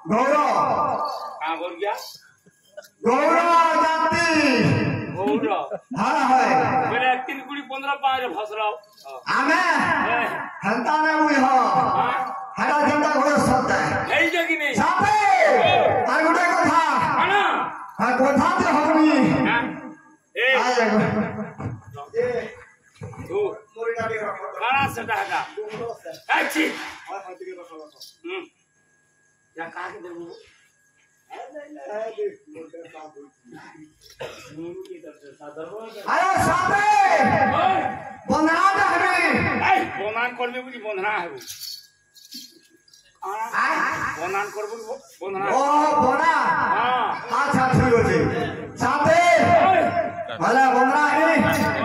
गौरव कहाँ बोल गया गौरव जाति गौरव हाँ है मेरे 3 कुड़ी 15 पाँच फंस रहा हूँ आमे हंता में हुई हो हरा झंडा घोड़ा शब्द है नहीं जगी नहीं सापे आगुटे को था है ना हाँ को था तो होगी ए तू कहाँ से डाका अच्छी क्या कहाँ के देखो अरे सापे बंधना हमें बंधन कर में बुझी बंधना है वो बंधन कर बंधना ओ बना हाँ अच्छा ठीक है सापे भला बंधना है